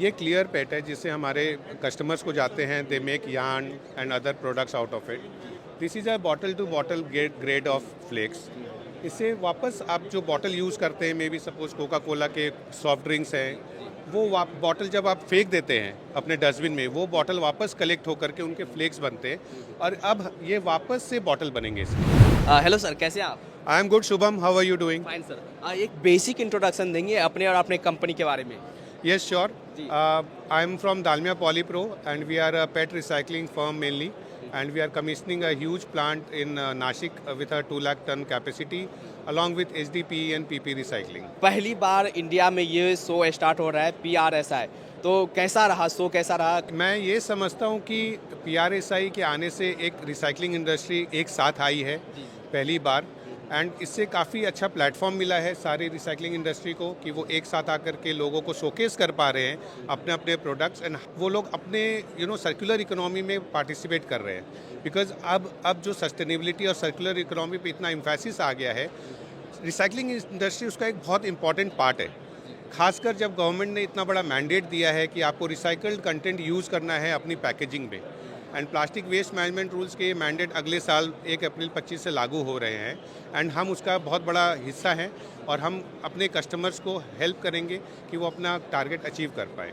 ये क्लियर पेट है जिससे हमारे कस्टमर्स को जाते हैं, they make yarn and other products out of it. This is a bottle to bottle grade of flakes. इससे वापस आप जो बॉटल यूज़ करते हैं, may be suppose coca cola के सॉफ्ट ड्रिंक्स हैं, वो बॉटल जब आप फेंक देते हैं अपने डस्टबिन में, वो बॉटल वापस कलेक्ट होकर के उनके फ्लेक्स बनते हैं और अब ये वापस से बॉटल बनेंगे इसके। हेलो सर, कैसे हैं आप? I am good Shubham, how are you doing? Fine sir. एक बेसिक इंट्रोडक्शन देंगे अपने और अपने कंपनी के बारे में? Yes, sure. Ji. I am from Dalmia Polypro, and we are a pet recycling firm mainly, and we are commissioning a huge plant in Nashik with a 2 lakh ton capacity, along with HDPE and PP recycling. पहली बार India में ये show start हो रहा है PRSI, तो कैसा रहा show, कैसा रहा? मैं ये समझता हूँ कि PRSI के आने से एक रिसाइकलिंग इंडस्ट्री एक साथ आई है पहली बार, एंड इससे काफ़ी अच्छा प्लेटफॉर्म मिला है सारी रिसाइकलिंग इंडस्ट्री को कि वो एक साथ आकर के लोगों को शोकेस कर पा रहे हैं अपने अपने प्रोडक्ट्स, एंड वो लोग अपने सर्कुलर इकोनॉमी में पार्टिसिपेट कर रहे हैं। बिकॉज अब जो सस्टेनेबिलिटी और सर्कुलर इकोनॉमी पे इतना एम्फेसिस आ गया है, रिसाइकलिंग इंडस्ट्री उसका एक बहुत इंपॉर्टेंट पार्ट है। खासकर जब गवर्नमेंट ने इतना बड़ा मैंडेट दिया है कि आपको रिसाइकल्ड कंटेंट यूज़ करना है अपनी पैकेजिंग में, and plastic waste management rules के मैंडेट अगले साल 1 अप्रैल 25 से लागू हो रहे हैं, एंड हम उसका बहुत बड़ा हिस्सा हैं और हम अपने कस्टमर्स को हेल्प करेंगे कि वो अपना टारगेट अचीव कर पाएँ।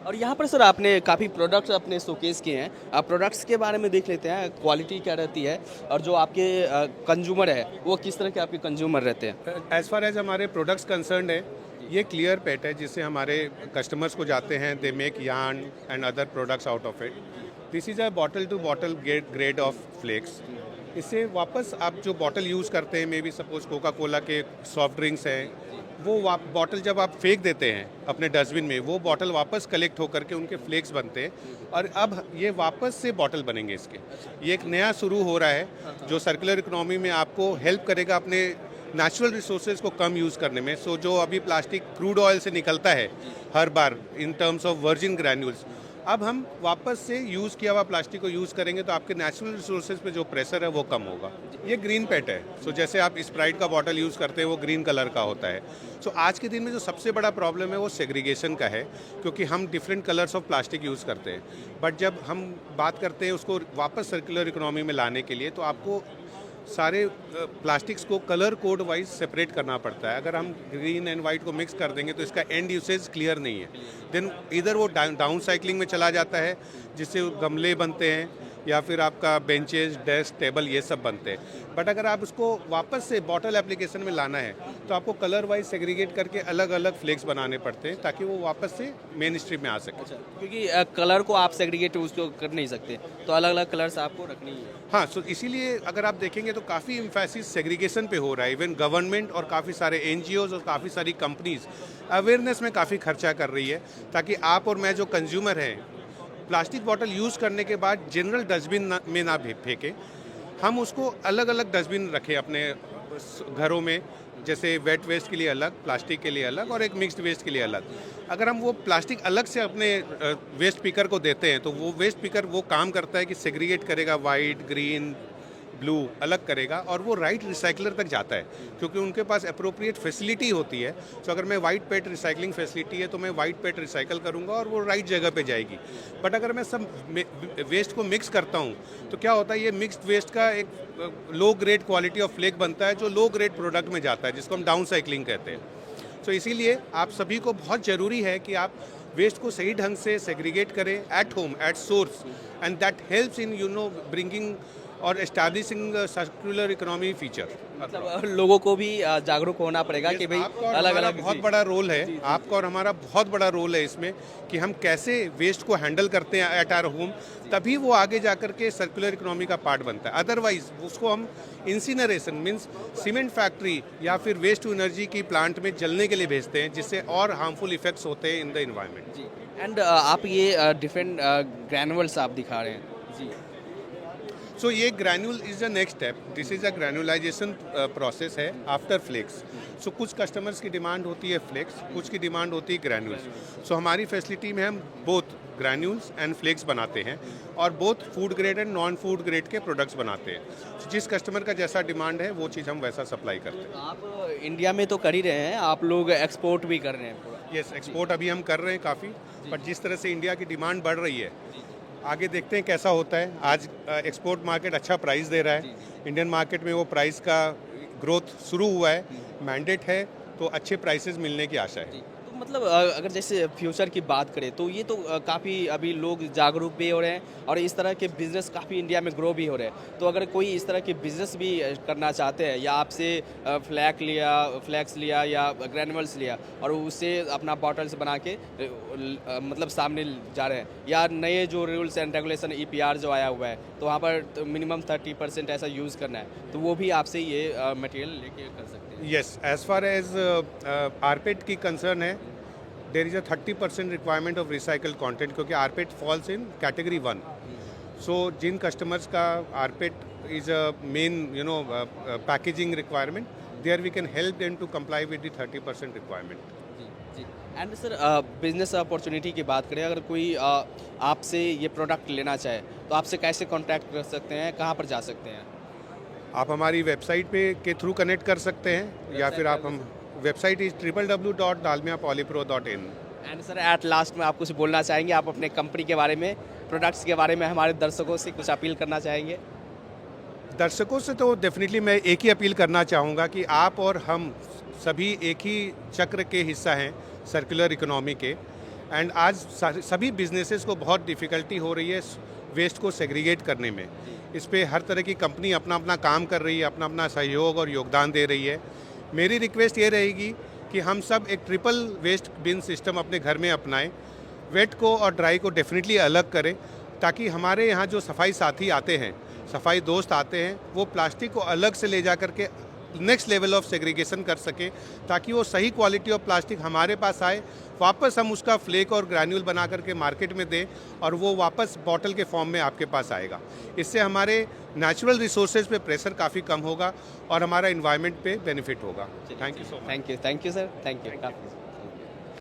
और यहाँ पर सर आपने काफ़ी प्रोडक्ट्स अपने शोकेस किए हैं। आप प्रोडक्ट्स के बारे में देख लेते हैं, क्वालिटी क्या रहती है और जो आपके कंज्यूमर है वो किस तरह के आपके कंज्यूमर रहते हैं? एज़ फार एज हमारे प्रोडक्ट्स कंसर्न है, ये क्लियर पेट है जिससे हमारे कस्टमर्स को जाते हैं, they make yarn and other products out of it. This is a bottle to bottle grade of flakes. इससे वापस आप जो बॉटल यूज़ करते हैं, may be suppose coca cola के सॉफ्ट ड्रिंक्स हैं, वो बॉटल जब आप फेंक देते हैं अपने डस्टबिन में, वो बॉटल वापस कलेक्ट होकर के उनके फ्लेक्स बनते हैं और अब ये वापस से बॉटल बनेंगे इसके। ये एक नया शुरू हो रहा है जो सर्कुलर इकोनॉमी में आपको हेल्प करेगा अपने नेचुरल रिसोर्सेज को कम यूज़ करने में। सो जो अभी प्लास्टिक क्रूड ऑयल से निकलता है हर बार in terms of virgin granules, अब हम वापस से यूज़ किया हुआ प्लास्टिक को यूज़ करेंगे तो आपके नेचुरल रिसोर्सेज पे जो प्रेशर है वो कम होगा। ये ग्रीन पेट है। सो जैसे आप स्प्राइट का बॉटल यूज़ करते हैं वो ग्रीन कलर का होता है। सो आज के दिन में जो सबसे बड़ा प्रॉब्लम है वो सेग्रीगेशन का है, क्योंकि हम different colours of plastic use करते हैं। बट जब हम बात करते हैं उसको वापस सर्कुलर इकोनॉमी में लाने के लिए, तो आपको सारे प्लास्टिक्स को कलर कोड वाइज सेपरेट करना पड़ता है। अगर हम ग्रीन एंड वाइट को मिक्स कर देंगे तो इसका एंड यूसेज क्लियर नहीं है। देन इधर वो डाउन साइक्लिंग में चला जाता है, जिससे गमले बनते हैं या फिर आपका बेंचेस, डेस्क, टेबल, ये सब बनते हैं। बट अगर आप उसको वापस से बॉटल एप्लीकेशन में लाना है तो आपको कलर वाइज सेग्रीगेट करके अलग अलग फ्लेक्स बनाने पड़ते हैं ताकि वो वापस से मेन स्ट्रीम में आ सके। क्योंकि कलर को आप सेग्रीगेट उसको कर नहीं सकते, तो अलग अलग कलर्स आपको रखनी है। हाँ, सो इसीलिए अगर आप देखेंगे तो काफ़ी एम्फेसिस सेग्रीगेशन पे हो रहा है। इवन गवर्नमेंट और काफ़ी सारे NGOs और काफ़ी सारी कंपनीज अवेयरनेस में काफ़ी खर्चा कर रही है ताकि आप और मैं जो कंज्यूमर हैं, प्लास्टिक बॉटल यूज़ करने के बाद जनरल डस्टबिन में ना फेंकें, हम उसको अलग अलग डस्टबिन रखें अपने घरों में, जैसे वेट वेस्ट के लिए अलग, प्लास्टिक के लिए अलग और एक मिक्स्ड वेस्ट के लिए अलग। अगर हम वो प्लास्टिक अलग से अपने वेस्ट पिकर को देते हैं तो वो वेस्ट पिकर वो काम करता है कि सेग्रीगेट करेगा, वाइट, ग्रीन, ब्लू अलग करेगा और वो राइट रिसाइकलर तक जाता है, क्योंकि उनके पास अप्रोप्रिएट फैसिलिटी होती है। तो अगर मैं वाइट पेट रिसाइकलिंग फैसिलिटी है तो मैं वाइट पेट रिसाइकल करूंगा और वो राइट जगह पे जाएगी। बट अगर मैं सब वेस्ट को मिक्स करता हूँ तो क्या होता है, ये मिक्स्ड वेस्ट का एक low grade quality of flake बनता है जो लो ग्रेड प्रोडक्ट में जाता है, जिसको हम डाउन साइक्लिंग कहते हैं। तो इसीलिए आप सभी को बहुत ज़रूरी है कि आप वेस्ट को सही ढंग से सेग्रीगेट करें at home, at source, and that helps in bringing और एस्टैब्लिशिंग सर्कुलर इकोनॉमी फीचर। मतलब लोगों को भी जागरूक होना पड़ेगा कि भाई अलग अलग बहुत बड़ा रोल है आपका और हमारा, बहुत बड़ा रोल है इसमें कि हम कैसे वेस्ट को हैंडल करते हैं एट आवर होम, तभी वो आगे जाकर के सर्कुलर इकोनॉमी का पार्ट बनता है। अदरवाइज उसको हम इंसिनरेशन मीन्स सीमेंट फैक्ट्री या फिर वेस्ट टू एनर्जी की प्लांट में जलने के लिए भेजते हैं, जिससे और हार्मफुल इफेक्ट्स होते हैं इन द इन्वायरमेंट। एंड आप ये डिफरेंट ग्रैनुअल्स आप दिखा रहे हैं जी। सो ये granule is the next step. This is a granulization process है आफ्टर फ्लेक्स। सो कुछ कस्टमर्स की डिमांड होती है फ्लेक्स, कुछ की डिमांड होती है ग्रैन्यूल्स। सो हमारी फैसिलिटी में हम बोथ ग्रैन्यूल्स एंड फ्लेक्स बनाते हैं और both food grade and non food grade के प्रोडक्ट्स बनाते हैं। So, जिस कस्टमर का जैसा डिमांड है वो चीज़ हम वैसा सप्लाई करते हैं। आप इंडिया में तो कर ही रहे हैं, आप लोग एक्सपोर्ट भी कर रहे हैं पूरा? यस, एक्सपोर्ट अभी हम कर रहे हैं काफ़ी, बट जिस तरह से इंडिया की डिमांड बढ़ रही है, आगे देखते हैं कैसा होता है। आज एक्सपोर्ट मार्केट अच्छा प्राइस दे रहा है, इंडियन मार्केट में वो प्राइस का ग्रोथ शुरू हुआ है, मैंडेट है, तो अच्छे प्राइसेस मिलने की आशा है। तो मतलब अगर जैसे फ्यूचर की बात करें तो ये तो काफ़ी अभी लोग जागरूक भी हो रहे हैं और इस तरह के बिजनेस काफ़ी इंडिया में ग्रो भी हो रहे हैं। तो अगर कोई इस तरह के बिजनेस भी करना चाहते हैं या आपसे फ्लैक्स लिया या ग्रैनुअल्स लिया और उससे अपना बॉटल्स बना के मतलब सामने जा रहे हैं, या नए जो रूल्स एंड रेगुलेशन EPR जो आया हुआ है तो वहाँ पर मिनिमम 30% ऐसा यूज़ करना है, तो वो भी आपसे ये मटेरियल लेके कर सकते हैं। Yes, as far as rPET की कंसर्न है, there is a 30% requirement of recycled content, क्योंकि rPET falls in category 1। So जिन कस्टमर्स का rPET is a main packaging requirement, there we can help them to comply with the 30% requirement. जी। And sir business opportunity की बात करें, अगर कोई आपसे ये प्रोडक्ट लेना चाहे तो आपसे कैसे कांटेक्ट कर सकते हैं, कहाँ पर जा सकते हैं? आप हमारी वेबसाइट पे के थ्रू कनेक्ट कर सकते हैं, या फिर आप हम website is www.dalmiapolypro.in। And sir at last में आप कुछ बोलना चाहेंगे, आप अपने कंपनी के बारे में, प्रोडक्ट्स के बारे में हमारे दर्शकों से कुछ अपील करना चाहेंगे? दर्शकों से तो डेफिनेटली मैं एक ही अपील करना चाहूँगा कि आप और हम सभी एक ही चक्र के हिस्सा हैं, सर्कुलर इकोनॉमी के। एंड आज सभी बिजनेसेस को बहुत डिफ़िकल्टी हो रही है वेस्ट को सेग्रीगेट करने में। इस पे हर तरह की कंपनी अपना अपना काम कर रही है, अपना अपना सहयोग और योगदान दे रही है। मेरी रिक्वेस्ट ये रहेगी कि हम सब एक ट्रिपल वेस्ट बिन सिस्टम अपने घर में अपनाएं, वेट को और ड्राई को डेफिनेटली अलग करें, ताकि हमारे यहाँ जो सफाई साथी आते हैं, सफाई दोस्त आते हैं, वो प्लास्टिक को अलग से ले जा करके नेक्स्ट लेवल ऑफ सेग्रीगेशन कर सके, ताकि वो सही क्वालिटी ऑफ प्लास्टिक हमारे पास आए, वापस हम उसका फ्लेक और ग्रैन्यूल बना करके मार्केट में दें और वो वापस बॉटल के फॉर्म में आपके पास आएगा। इससे हमारे नेचुरल रिसोर्सेज पे प्रेशर काफ़ी कम होगा और हमारा इन्वायरमेंट पे बेनिफिट होगा। Thank you so much. Thank you sir, thank you.